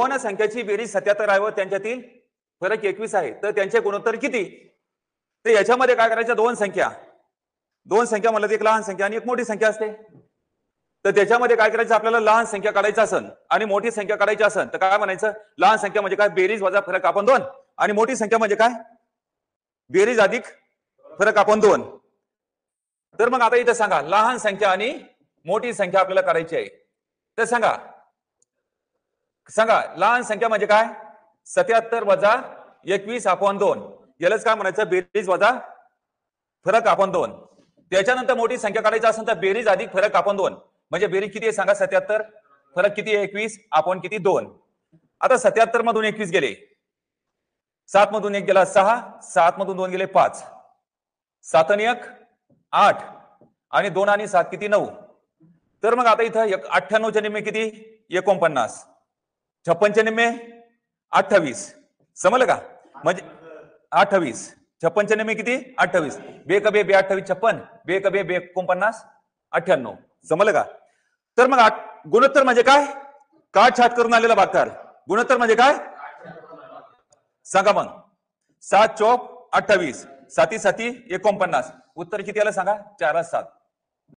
दोन संख्याची बेरीज 77 आहे व त्यांच्यातील फरक 21 आहे, तर त्यांचे गुणोत्तर किती? तर याच्यामध्ये काय करायचं, दोन संख्या म्हणलं एक लहान संख्या आणि एक मोठी संख्या असते. तर त्याच्यामध्ये काय करायचं, आपल्याला लहान संख्या काढायची असेल आणि मोठी संख्या काढायची असेल तर काय म्हणायचं, लहान संख्या म्हणजे काय, बेरीज वजा फरक आपण 2, आणि मोठी संख्या म्हणजे काय, बेरीज अधिक फरक आपण 2. तर मग आता इथं सांगा, लहान संख्या आणि मोठी संख्या आपल्याला काढायची आहे. तर सांगा लहान संख्या म्हणजे काय, 77 वजा 21 आपण 2, यालाच काय म्हणायचं, बेरीज वजा फरक आपण 2. त्याच्यानंतर मोठी संख्या काढायची असेल तर बेरीज अधिक फरक आपण 2, म्हणजे बेरीज किती आहे सांगा, 77, फरक किती आहे 21, आपण किती 2. आता 77 मधून 21 गेले, 7 मधून 1 गेला 6, 7 मधून 2 गेले 5, 7 आणि 1 8, आणि 2 आणि 7 किती 9. तर मग आता इथं 98 चे निम्मे किती, 49, 56 चे निम्मे 28, समजलं का, म्हणजे 28, 56 चे निम्मे किती 28, बे कबे बे 28 56, बे कबे बे 49 98, समजलं का. तर मग गुणोत्तर म्हणजे काय, काट छाट करून आलेला भागाकार. गुणोत्तर म्हणजे काय सांगा मग, 7 चौक 28, 7 7 49, उत्तर किती आलं सांगा, 4 7.